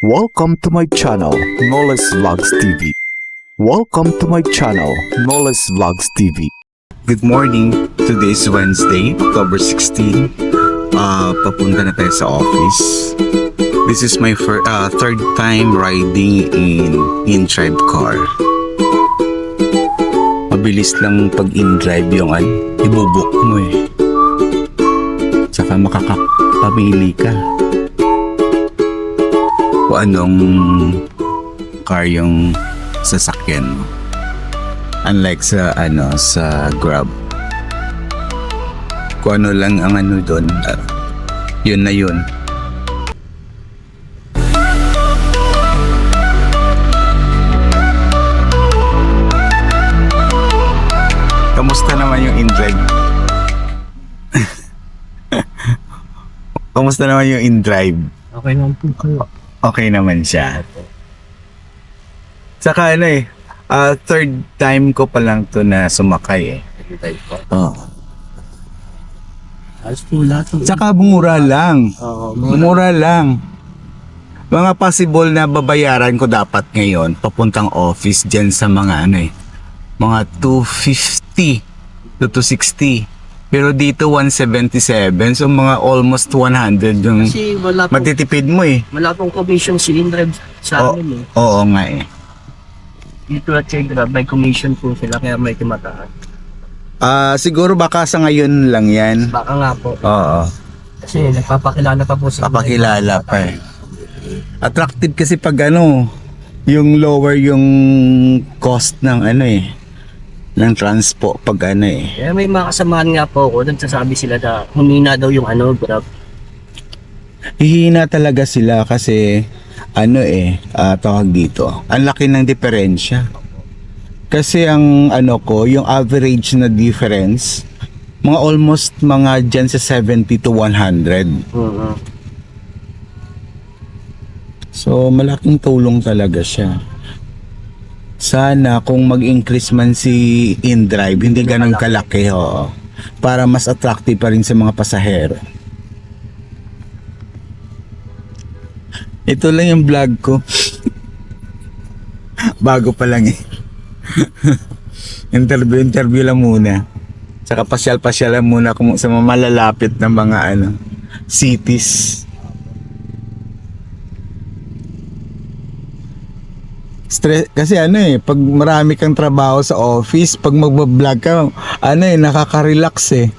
Welcome to my channel, Knowledge Vlogs TV. Welcome to my channel, Knowledge Vlogs TV. Good morning. Today is Wednesday, October 16. Papunta na tayo sa office. This is my third time riding in drive car. Mabilis lang pag in-drive yung ibubuk mo eh. Saka makakapamili ka kung anong car yung sasakyan mo. Unlike sa Grab. Kung ano lang ang doon, yun na yun. Kamusta naman yung in-drive? Kamusta naman yung in-drive? Okay naman po kayo. Okay naman siya. Saka third time ko pa lang to na sumakay eh. Oh. Ayos po lahat. Saka mura lang. Oo, Mura lang. Mga possible na babayaran ko dapat ngayon papuntang office dyan sa mga mga 250 to 260. Pero dito 177, so mga almost 100 yung Kasi wala pong, matitipid mo eh. wala pong commission si Indrive sa amin eh. Oo nga eh. Dito at kay Grab, may commission po sila kaya may timataan. Siguro baka sa ngayon lang yan. Baka nga po. Oo. Kasi nagpapakilala pa po sa Papakilala pa eh. Attractive kasi pag yung lower yung cost ng ng transpo pag Kaya may mga kasamahan nga po ako, nagsasabi sila na humina daw yung Grab. Hihina talaga sila kasi tawag dito. Ang laki ng diferensya. Kasi ang yung average na difference mga almost mga dyan sa 70 to 100. So malaking tulong talaga siya. Sana kung mag-increase man si InDrive, hindi ganun kalaki para mas attractive pa rin sa mga pasahero. Ito lang yung vlog ko. Bago pa lang eh. Interview lang muna. Saka pasyal-pasyal lang muna sa mga malalapit na mga cities. Stress kasi pag marami kang trabaho sa office, pag magba-vlog ka, nakaka-relax eh.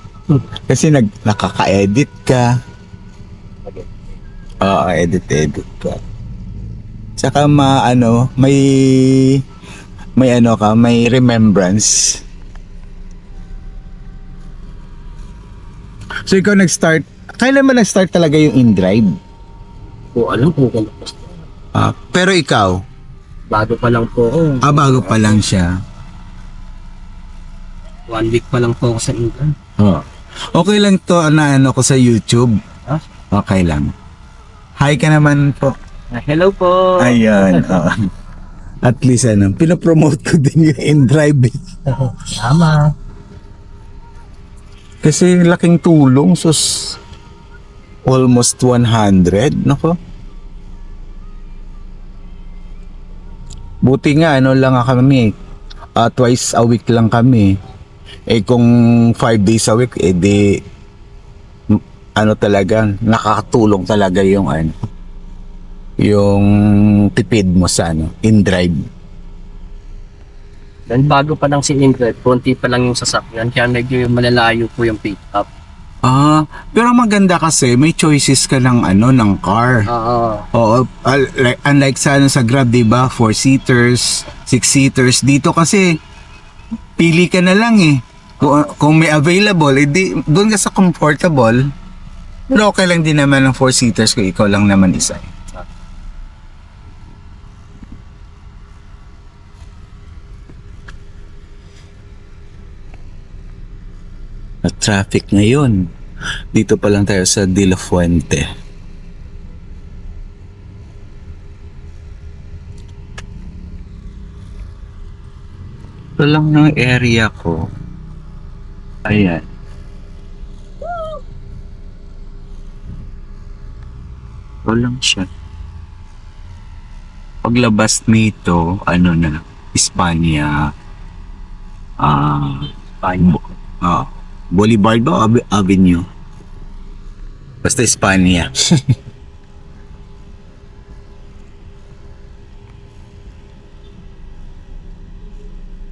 Kasi nakaka-edit ka. Oo, edit ka. Saka may remembrance. So ikaw kailan ba nag-start talaga yung InDrive? Po, alam po kung Pero ikaw? bago pa lang po ako. Bago pa lang siya. 1 week pa lang po ako sa Indrive. Okay lang to ko sa YouTube. Okay lang. Hi ka naman po. Hello po. Ayan. At least pinopromote ko din yung InDrive. Tama. Kasi laking tulong. Almost 100. Nako. Buti nga lang kami. Twice a week lang kami. Kung 5 days a week, talaga nakakatulong talaga yung yung tipid mo sa InDrive. Dan bago pa lang si Indrive, konti pa lang yung sasakyan, kaya medyo malalayo po yung pick up. Pero maganda kasi may choices ka ng ng car. Oo, unlike sa Grab, 'di ba? 4-seaters, 6-seaters. Dito kasi pili ka na lang eh. Kung may available, doon ka sa comfortable. Pero okay lang din naman ng 4-seaters kung ikaw lang naman isa. At traffic ngayon. Dito pa lang tayo sa De La Fuente. Ito lang ng area ko. Ayan. Ito lang siya. Paglabas nito, ano na, Espanya, Paano? Boulevard ba o Avenue? Basta Espanya.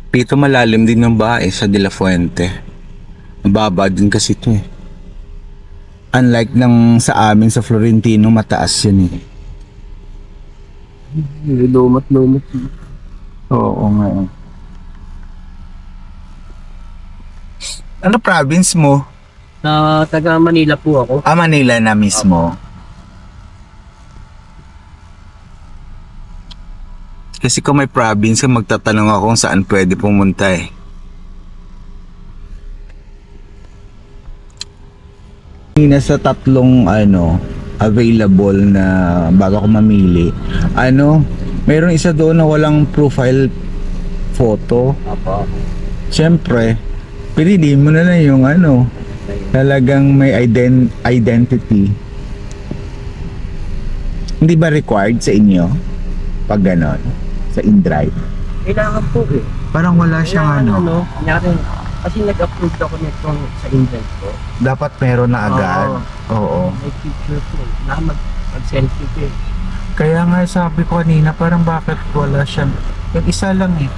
Dito malalim din ng bahay sa De La Fuente. Mababa din kasi ito eh. Unlike ng sa amin sa Florentino, mataas yun eh. Lumot-lumot. Oo nga. Ano province mo? Sa taga Manila po ako. Manila na mismo. Kasi kung may province, magtatanong ako kung saan pwede pumunta eh. Nasa tatlong available na bago ako mamili. Mayroon isa doon na walang profile photo. Apo. Siyempre, piliin mo na lang yung talagang may identity. Hindi ba required sa inyo pag ganon? Sa InDrive? Kailangan po eh. Parang wala siyang Kunyari, kasi nag-upload ako nito sa Index ko. dapat meron na agad. Oo. May picture po. Kailangan mag-selfie ko eh. Kaya nga sabi ko kanina, parang bakit wala siyang, yung isa lang eh.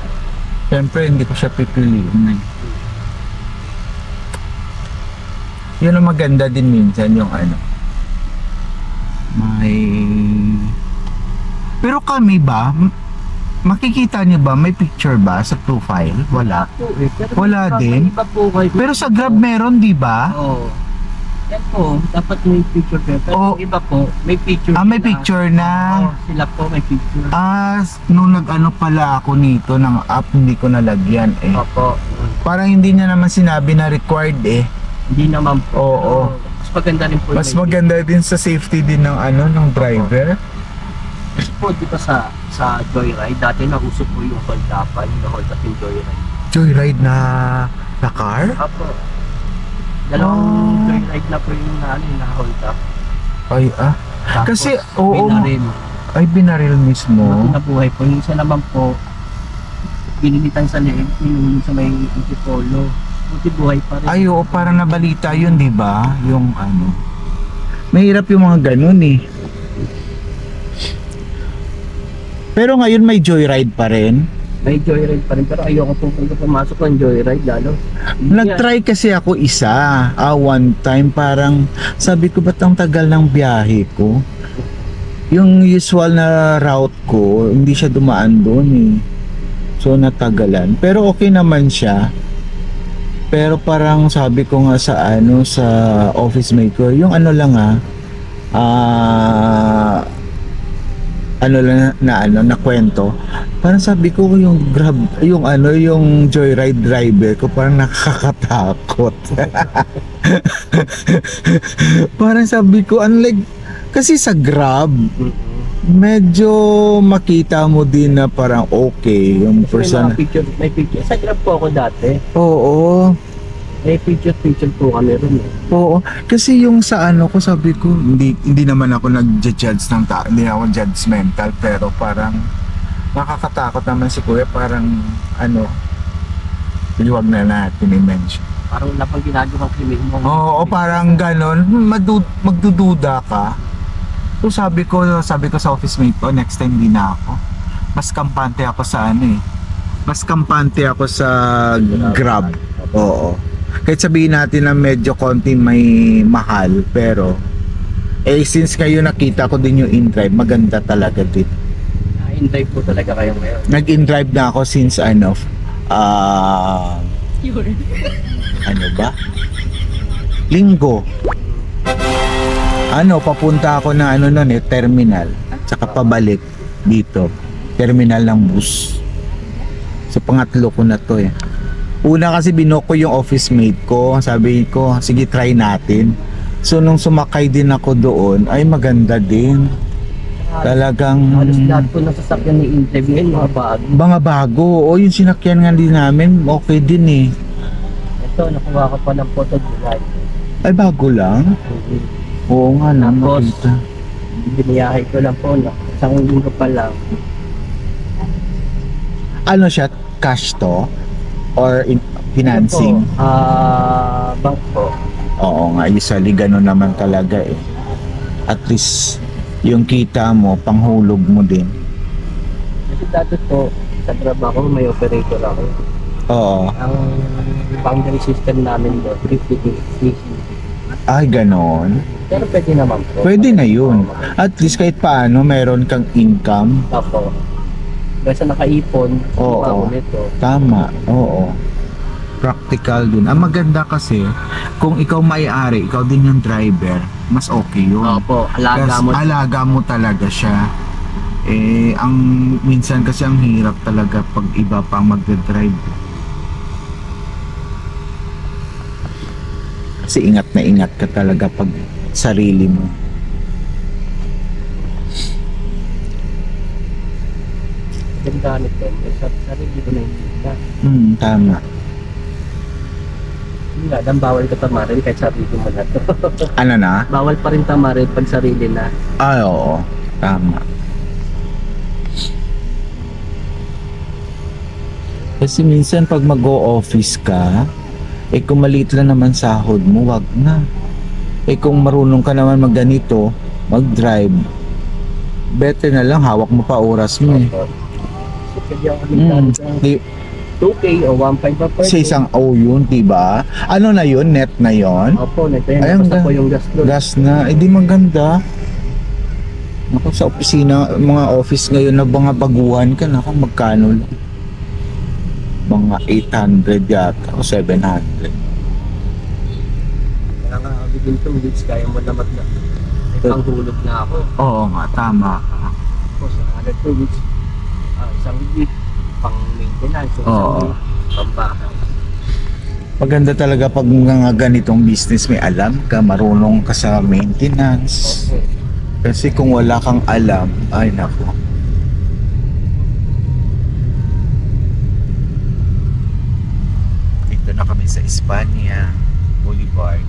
Siyempre, hindi ko siya pipiliin eh. Yun ang maganda din minsan yung may... Pero kami ba, makikita niyo ba, may picture ba sa profile? Wala. Wala din? Iba po kayo. Pero sa Grab meron, di ba? Oo. Yan po, dapat may picture kayo. Pero Oo. yung iba po, may picture May sila. picture na. Oo, sila po may picture. Nung pala ako nito ng app, hindi ko nalagyan eh. Opo. Parang hindi niya naman sinabi na required eh. Hindi naman po. Oo. Pero mas maganda rin po. Mas yung may maganda din sa safety din ng ng driver. Kasi po, di ba sa Joyride, dati nauso po yung hold-upan, yung hold-up yung Joyride. Joyride na car? Opo. Dalawang Joyride na po yung na-hold up. Ay Tapos, Kasi, oo. binaril. Ay, binaril mismo. Nabuhay po. Yung isa naman po, ginilitan sa leeg, pinulong sa may Antipolo. Buti buhay pa rin. Ay, oo, parang nabalita yun, di ba? Yung mahirap yung mga ganun eh. Pero ngayon may joyride pa rin. May Joyride pa rin, pero ayoko po pumasok ng Joyride lalo. Nag-try kasi ako isa. One time parang sabi ko ba't ang tagal ng biyahe ko? Yung usual na route ko, hindi siya dumaan doon eh. So natagalan. Pero okay naman siya. Pero parang sabi ko nga sa sa office mate ko, yung lang na kwento. Parang sabi ko yung Grab, yung Joyride driver ko parang nakakatakot. Parang sabi ko unlike kasi sa Grab medyo makita mo din na parang okay yung person. May picture. Sa Grab po ako dati. Oo. May picture po kami rin eh. Oo, kasi yung sa ko sabi ko, hindi naman ako nag-judge ng tao, hindi ako judgmental, pero parang nakakatakot naman si Kuya, parang liwag na natin i-mention. Parang wala pang ginagawang krimen mo. Oo, parang ganon, magdududa ka. So sabi ko sa office mate ko, next time di na ako. Mas kampante ako sa mas kampante ako sa Grab. Oo. Kahit sabihin natin na medyo konti may mahal, pero since kayo nakita ko din yung InDrive, maganda talaga din. Na-in-drive po talaga kayo ngayon. Nag-InDrive na ako since ano ba? Linggo. Papunta ako na terminal. Tsaka pabalik dito. Terminal ng bus. So pangatlo ko na to eh. Una kasi binok ko yung office mate ko. Sabi ko, sige try natin. So nung sumakay din ako doon, ay maganda din. Talagang Halos lahat po ng sasakyan ni InDrive ngayon, mga bago. mga bago. O yung sinakyan nga din namin, okay din eh. Ito, nakuha ko pa ng photo July. Ay bago lang. Oo nga lang, Tapos, nakita. biniyahe ko lang po, isang linggo pa lang. Ano siya, cash to? Or financing? Bank po. Oo nga, usually ganun naman talaga eh. At least, yung kita mo, panghulog mo din. Kasi dati po, sa trabaho may operator ako. Oo. Ang boundary system namin doon, 50-50. Ay, ganon. Pero pwede naman po. Pwede na yun. At least kahit paano, meron kang income. Opo. Basta nakaipon, Oo. nito. Tama, oo. Practical dun. Ang maganda kasi, kung ikaw may-ari, ikaw din yung driver, mas okay yun. Opo, alaga Kasi mo. alaga mo talaga siya. Eh, ang minsan kasi ang hirap talaga pag iba pang magdadrive. Kasi ingat na ingat ka talaga pag sarili mo. Ganda nito. May sarili ko na yung kita. Tama. Hindi nga, dan bawal ka tamarin kahit sarili mo na to. Ano na? Bawal pa rin tamarin pag sarili na. Ay, oo. Tama. Kasi minsan pag mag-o-office ka, eh kung maliit lang naman sahod mo, wag na. Eh kung marunong ka naman magganito, mag-drive, better na lang, hawak mo pa oras mo eh. Opo. So, pwede ako nagdaan sa Di, 2K o 1.5 pa per sa isang yun, diba? Ano na yun? Net na yun? Opo, nito Ay, yan. ang Basta ga- po yung gas doon. Gas na, eh di maganda. Naku, sa opisina, mga office ngayon na mga baguhan ka, naku, magkano lang? Mga 800 yata o 700. Kaya nga, within 2 weeks, kaya mo naman na. May panghulog na ako. Oo nga, tama ka. Tapos, another 2 weeks, isang week, pang maintenance. So, Oo. isang week, pang bahay. Maganda talaga pag mga ganitong business may alam ka, marunong ka sa maintenance. Okay. Kasi kung wala kang alam, ay nako. Dito na kami sa Espanya, Boulevard.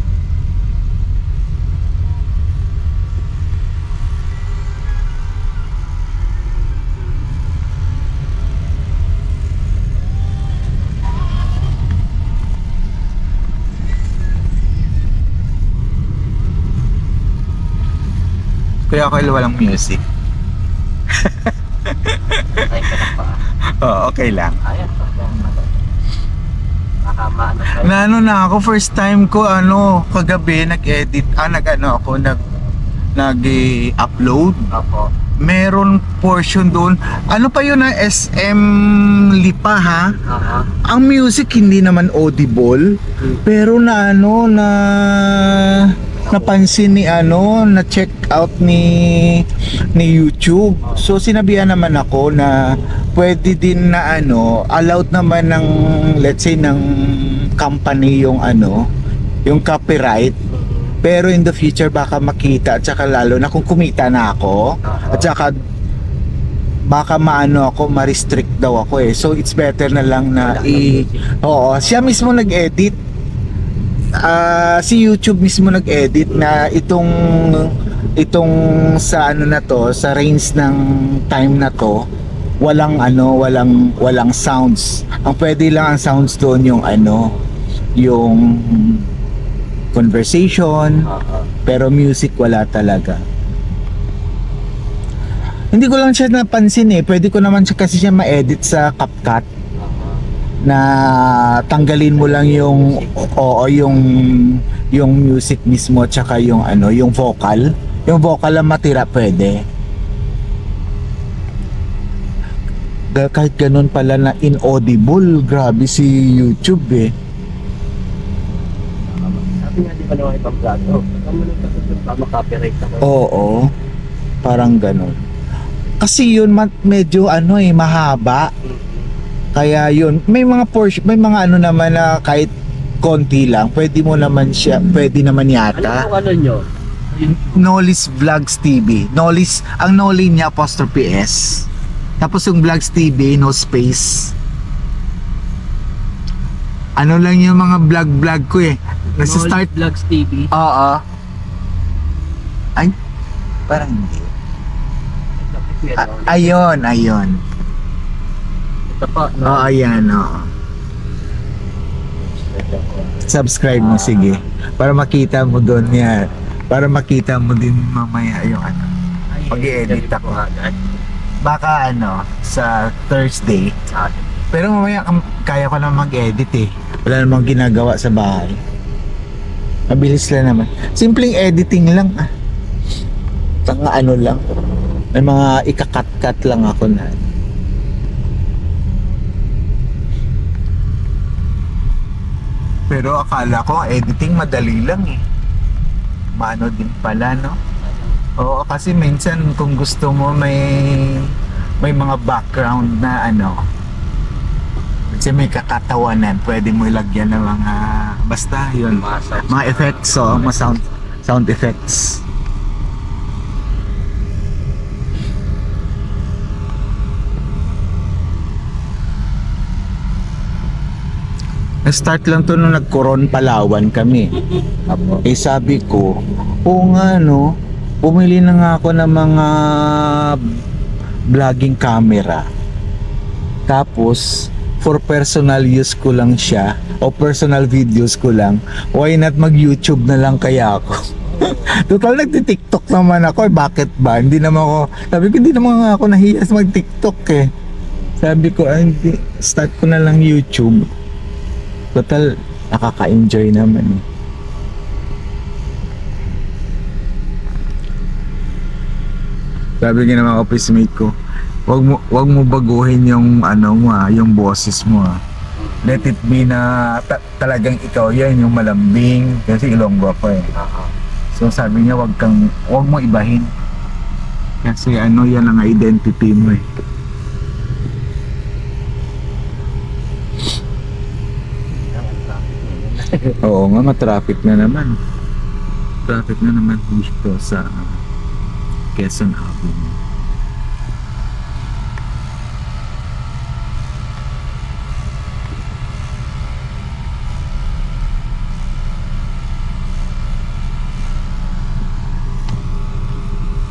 Kaya ako walang music. Ay, ka na pa. Oo, okay lang. Ayan, makamaan na tayo. Na ano na ako, first time ko kagabi nag-edit, nag-upload. Opo. Meron portion doon. Ano pa yun SM Lipa ha? Aha. Ang music hindi naman audible, pero napansin ni na check out ni YouTube. So sinabihan naman ako na pwede din na allowed naman ng, let's say, ng company yung yung copyright. Pero in the future baka makita, at saka lalo na kung kumita na ako, at saka baka ma-restrict daw ako eh. So it's better na lang na oo, siya mismo nag-edit. Si YouTube mismo nag-edit na itong sa na to, sa range ng time na to, walang sounds. Ang pwede lang ang sounds doon yung yung conversation, pero music wala talaga. Hindi ko lang siya napansin eh. Pwede ko naman kasi siya ma-edit sa CapCut na tanggalin mo lang yung music mismo at saka yung yung vocal. Yung vocal lang matira pwede. Kahit ganun pala na inaudible, grabe si YouTube eh. Sabi nga di ba naman ibang plato? Saan mo nagkakasyon pa makapirate ako? Oo, parang ganun. Kasi yun medyo mahaba. Kaya yun, may mga portion, may mga naman na kahit konti lang, pwede naman yata. Ano nyo? Nolis Vlogs TV. Nolis, ang Noli niya apostrophe S. Tapos yung Vlogs TV, no space. Ano lang yung mga vlog ko eh. Nasa-start. Vlogs TV. Oo. Ay, parang hindi. Ayun. Ito Ito po. No? Oo, ayan, oo. Subscribe mo, sige. Para makita mo doon yan. Para makita mo din mamaya yung ano. Pag-i-edit ako. Baka sa Thursday. Pero mamaya kaya ko na mag-edit eh. Wala namang ginagawa sa bahay. Mabilis lang naman. Simpleng editing lang ah. Tanga lang. May mga ikakat-kat lang ako na. Pero akala ko editing madali lang eh. Mano din pala, no? Oo, kasi minsan kung gusto mo may mga background na kasi may kakatawanan, pwede mo ilagyan ng mga basta yun, mga effects, so mga sound effects. Na-start lang to nung nag-Coron Palawan kami. Eh sabi ko, oo nga bumili na nga ako ng mga vlogging camera. Tapos, for personal use ko lang siya, o personal videos ko lang, why not mag-YouTube na lang kaya ako? Total, nagti-TikTok naman ako, bakit ba? Sabi ko, hindi naman ako nahiya sa mag-TikTok eh. Sabi ko, hindi, start ko na lang YouTube. Total, nakaka-enjoy naman eh. Sabi nga ng mga office mate ko, wag mo baguhin yung yung boses mo ah. Let it be na talagang ikaw yan, yung malambing, kasi Ilonggo ako eh. So sabi niya, wag mo ibahin. Kasi yan ang identity mo eh. Oo nga, matraffic na naman. Traffic na naman dito sa Quezon Avenue.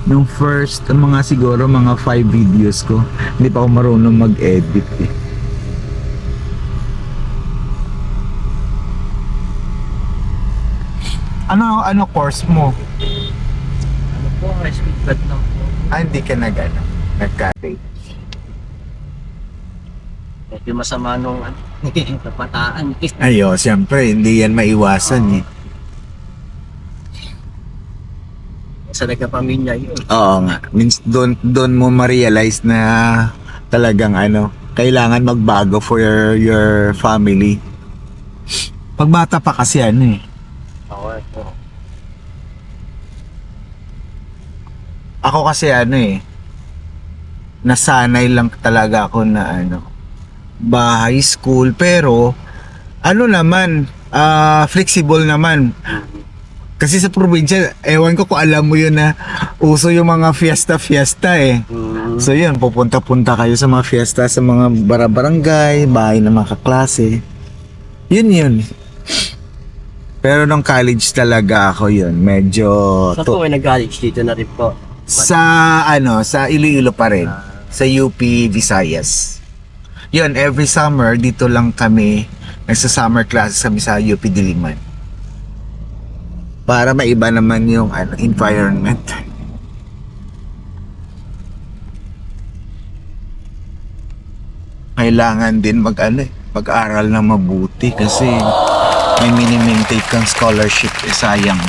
Nung first, siguro mga 5 videos ko, hindi pa ako marunong mag-edit eh. Ano course mo? Ano po, speed cut lang po. Hindi ka nag-college. Medyo masama nung kapataan. Ayo, siyempre, hindi yan maiwasan eh. Sa nagkapamilya yun. Oo nga. Means doon mo ma-realize na talagang kailangan magbago for your family. Pag bata pa kasi eh. Oo. Ako kasi nasanay lang talaga ako na bahay, school, pero naman, flexible naman. Kasi sa probinsya, ewan ko kung alam mo yun na uso yung mga fiesta eh. So yun, pupunta-punta kayo sa mga fiesta, sa mga barangay, bahay ng mga kaklase. Yun. Pero nung college talaga ako yun, medyo... Saan po nag-college? Dito na rin po. Sa Iloilo pa rin, sa UP Visayas. Yun, every summer dito lang kami nagsa-summer classes kami sa UP Diliman. Para maiba naman yung environment. Kailangan din mag-aral na mabuti kasi may mini-maintain kang scholarship, sayang.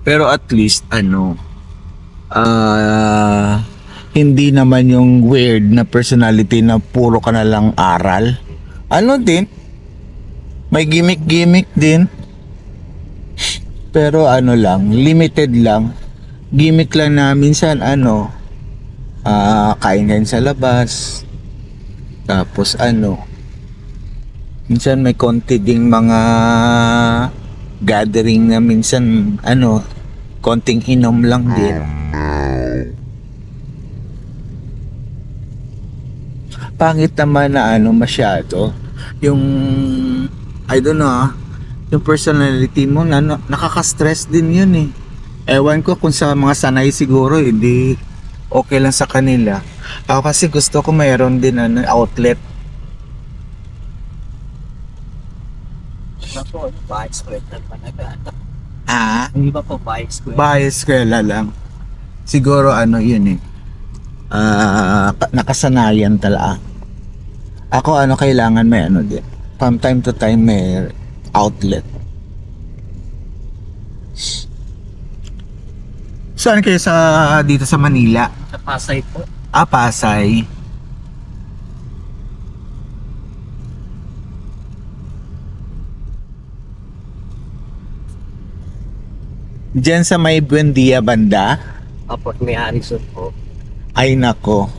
Pero at least hindi naman yung weird na personality na puro ka na lang aral. Din, may gimmick din. Pero lang, limited lang. Gimmick lang na minsan kain sa labas. Tapos minsan may konti ding mga gathering na minsan konting inom lang din. Pangit naman na masyado yung I don't know yung personality mo nakaka-stress din yun eh. Ewan ko kung sa mga sanay siguro hindi okay lang sa kanila. Ako kasi gusto ko mayroon din outlet. Iba po, bahay eskwela pa nag-ano. Hindi Iba po, bahay eskwela. Bahay eskwela lang. Siguro yun eh. Nakasanayan talaga. Ako kailangan may din. From time to time may outlet. Saan kayo dito sa Manila? Sa Pasay po. Pasay. Diyan sa may Buendia banda? Apo, may Harrison po. Ay nako.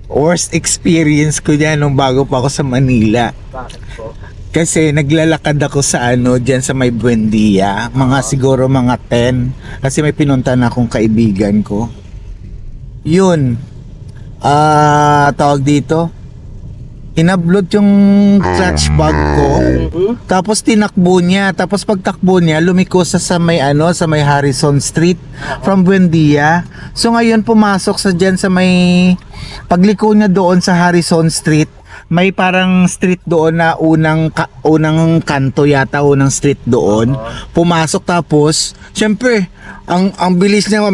Worst experience ko diyan nung bago pa ako sa Manila. Bakit po? Kasi naglalakad ako sa diyan sa may Buendia, siguro mga 10 kasi may pinuntahan akong kaibigan ko. Yun. Tawag dito. Inablot yung clutch bag ko. Tapos tinakbo niya. Tapos pagtakbo niya, lumiko sa may sa may Harrison Street from Buendia. So ngayon pumasok diyan sa may pagliko niya doon sa Harrison Street. May parang street doon na unang kanto yata, unang street doon. Pumasok tapos, syempre, ang bilis niya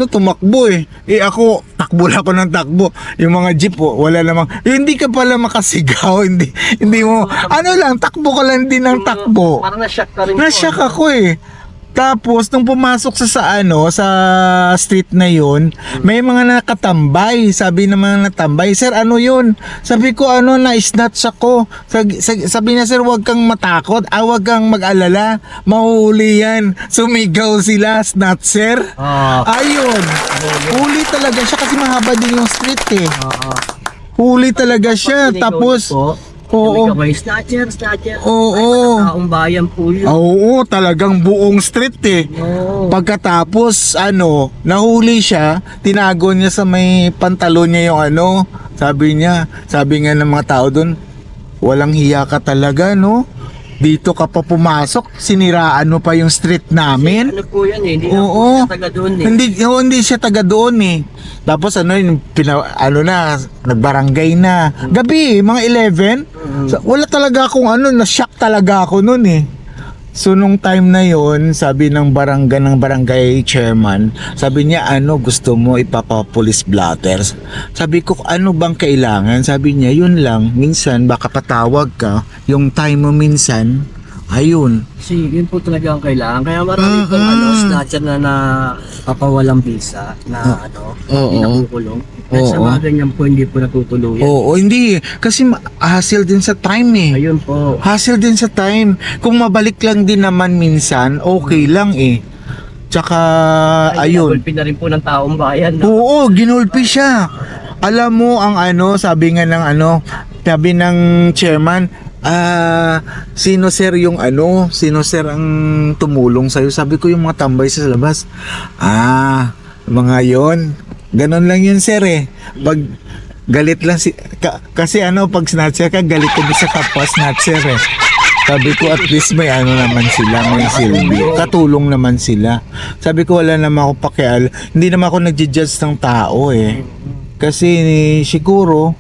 tumakbo eh. Ako, takbo lang ako ng takbo. Yung mga jeep wala namang, hindi ka pala makasigaw, hindi mo, takbo ka lang din ng takbo. Parang na-shock ka rin po. Na-shock ako eh. Tapos nung pumasok sa street na yun, may mga nakatambay. Sabi ng mga natambay, "Sir, ano yun?" Sabi ko, na-snatch ako. Sabi niya, "Sir, wag kang matakot. Wag kang mag-alala. Mahuhuli yan." Sumigaw sila, snatcher. Ayun. Huli talaga siya kasi mahaba din yung street eh. Huli talaga siya. Tapos oo. Snatcher. Oo. Taong bayan po yun. Oo, talagang buong street eh. Oo. Pagkatapos, nahuli siya, tinago niya sa may pantalon niya yung sabi nga ng mga tao doon, walang hiya ka talaga, no? Dito ka pa pumasok, siniraan mo pa yung street namin. Ano po yan eh, hindi Oo. na po siya taga doon eh. Hindi siya taga doon eh. Tapos nagbarangay na. Gabi, mga 11. Wala talaga akong na-shock talaga ako noon eh. So nung time na yon, sabi ng barangay chairman, sabi niya gusto mo ipapa-police blotters. Sabi ko ano bang kailangan? Sabi niya yun lang, minsan baka patawag ka, yung time mo minsan, ayun. Kasi yun po talaga ang kailangan. Kaya marami pong snatcher na papawalang visa na hindi nakukulong. At sa mga ganyan po hindi po natutuluyan. Oo, hindi. Kasi hassle din sa time eh. Ayun po. Hassle din sa time. Kung mabalik lang din naman minsan, okay lang eh. Tsaka, ayun. Ginulpi na rin po ng taong bayan. No? Oo, ginulpi siya. Alam mo ang sabi nga ng sabi ng chairman, sino sir ang tumulong sa'yo? Sabi ko yung mga tambay sa labas. Mga yon. Ganon lang yun sir eh. Pag galit lang kasi pag snatcher ka, galit ka sa kapwa snatcher eh. Sabi ko at least may naman sila, may silbi. Katulong naman sila. Sabi ko wala naman ako hindi naman ako nagji-judge ng tao eh. Kasi siguro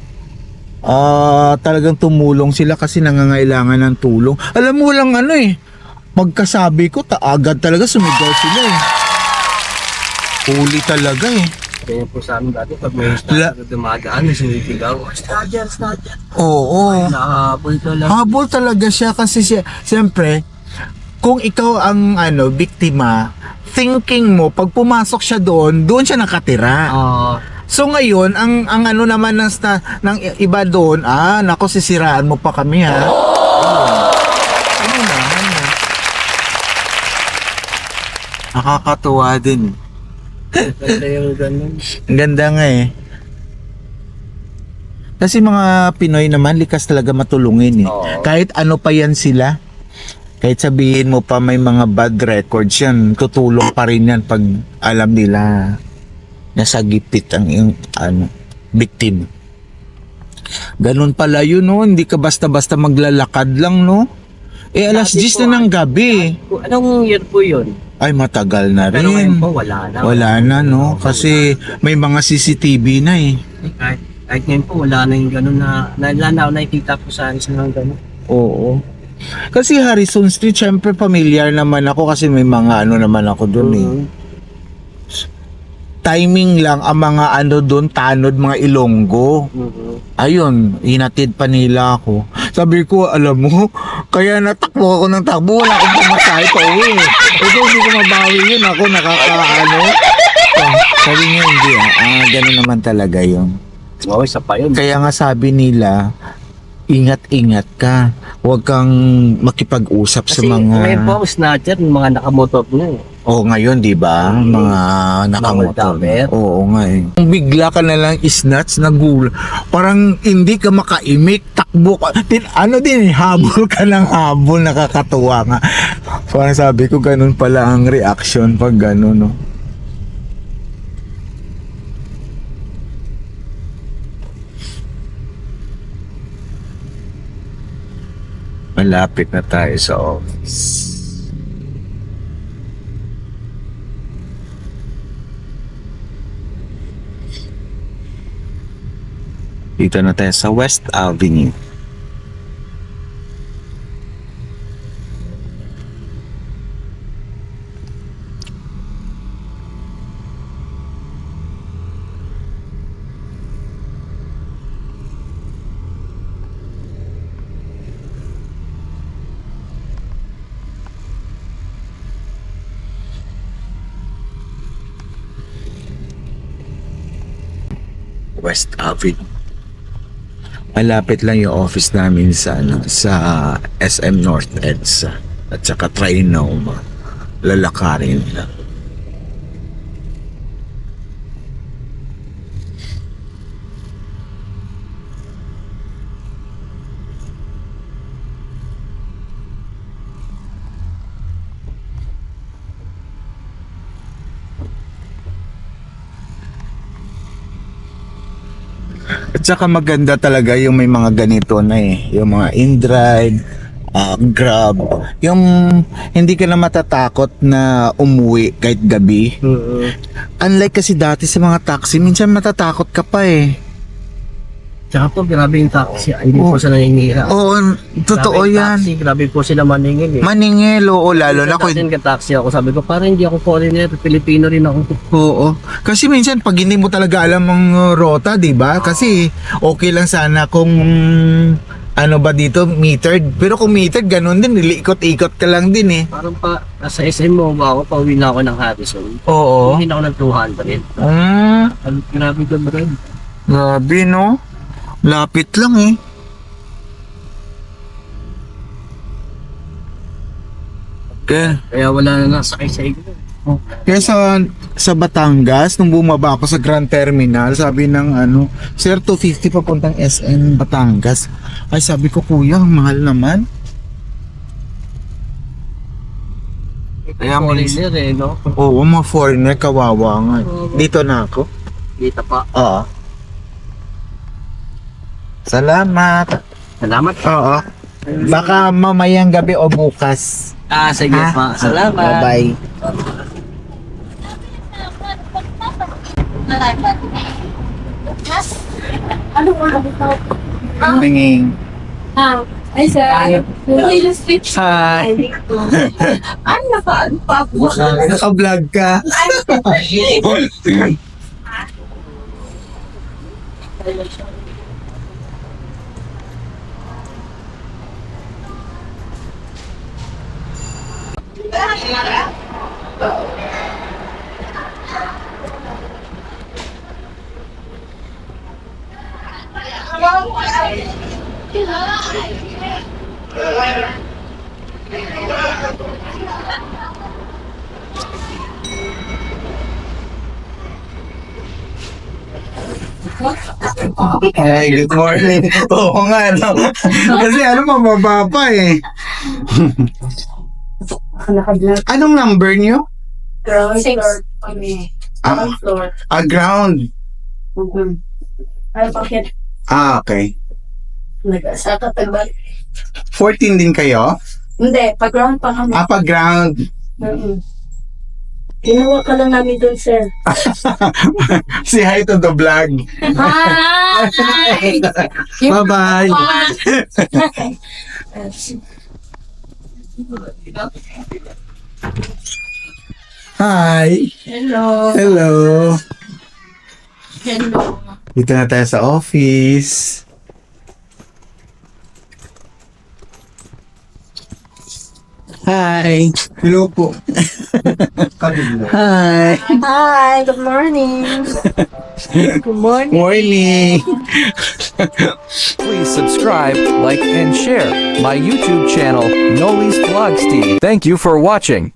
talagang tumulong sila kasi nangangailangan ng tulong. Alam mo lang pagkasabi ko, agad talaga sumigaw sila eh. Huli talaga eh. Kaya po sa amin dati, pag may snatcher na dumadaan, sumitigaw, snatcher. Oo. Nakahabol talaga. Habol talaga siya kasi siyempre, kung ikaw ang biktima, thinking mo, pag pumasok siya doon siya nakatira. So ngayon, ang naman ng iba doon, nako sisiraan mo pa kami ha. Nakakatuwa din. Ganda yung ganun. Ang ganda nga eh. Kasi mga Pinoy naman, likas talaga matulungin eh. Kahit ano pa yan sila. Kahit sabihin mo pa may mga bad records yan, tutulong pa rin yan pag alam nila nasa gipit ang victim. Ganun pala yun, no? Hindi ka basta-basta maglalakad lang, no? alas 10 na ng gabi. Anong year po yun? Ay, matagal na Pero ngayon rin. po, wala na. Wala na, no? Kasi may mga CCTV na eh. Kahit ngayon po, wala na yung gano'n wala na ako nakikita po sa akin ng gano'n. Oo. Kasi Harrison Street, syempre familiar naman ako kasi may mga ano naman ako doon eh. Timing lang ang mga ano doon, tanod, mga Ilonggo. Ayun, hinatid pa nila ako. Sabi ko, alam mo, kaya natakbo ako ng takbo, wala akong pamasahe pa uwi. Ito, hindi ko mabawi yun, ako nakakaano. Sabi niya, hindi ganun naman talaga yun. Wow, isa pa yun. Kaya nga sabi nila, ingat-ingat ka. Huwag kang makipag-usap sa Kasi mga... ngayon po ang snatcher, yung mga nakamotor na eh. Ngayon, di ba? Mga nakamotor. Mga Oo nga eh. Kung bigla ka na lang isnats, nagul. Parang hindi ka makaimik, takbo ka. Ano din, habol ka ng habol, nakakatuwa nga. Parang sabi ko, ganun pala ang reaction pag gano'n, no? Malapit na tayo sa office. Dito na tayo sa West Avenue. West Avenue. Malapit lang yung office namin sa SM North EDSA at saka Trinoma. Lalakarin lang. At saka maganda talaga yung may mga ganito na eh. Yung mga InDrive, Grab. Yung hindi ka na matatakot na umuwi kahit gabi. Unlike kasi dati sa mga taxi, minsan matatakot ka pa eh. Tsaka po, grabe yung taxi. Hindi po sila naninira. Oo, totoo Grabe yung yan. Taxi, grabe po sila maningil eh. Maningil, oo, lalo na kung... Minsan ka-taxi ako, sabi ko, parang hindi ako foreigner, Pilipino rin ako. Oo. Kasi minsan pag hindi mo talaga alam ang rota, 'di ba? Kasi okay lang sana kung ano ba dito, metered. Pero kung metered, ganun din, ikot-ikot ka lang din eh. Parang pa, nasa SM mo ba ako, pauwi na ako ng Harrison. Oo. Hindi na ako ng 200. Grabe ka bro. Grabe, no? Lapit lang eh. Okay. Kaya wala na nasakay sa iglo. Kaya sa Batangas, nung bumaba ako sa Grand Terminal, sabi ng Sir, 250 papuntang SM Batangas. Ay, sabi ko, kuya, ang mahal naman. Kaya Foreigner eh, no? Oo, mga foreigner, kawawa nga. Dito na ako. Dito pa. Oo. Salamat. Salamat. Oo. Baka mamayang gabi o bukas. Sige pa. Salamat. Bye-bye. Ano mo dito? Tingin. Ay, sir. Yung switch. Hi. Ano pa? Papo. Naka-vlog ka. Hey, good morning. Oo nga, no? Kasi mababa pa eh. Naka-vlog. Anong number niyo? Ground floor kami. Ground floor. Ground. Ano bakit? Okay. Nag-asa ka tagbal. 14 din kayo? Hindi, pag-ground pa kami. Pag-ground. Ginawa ka lang namin doon, sir. Say hi to the vlog. Hi! Bye-bye. Hi. Hello. Hello. Hello. Dito na tayo sa office. Hi. Hello po. Hi. Hi, good morning. Good morning. Morning. Please subscribe, like, and share my YouTube channel, Noli's Vlogs TV. Thank you for watching.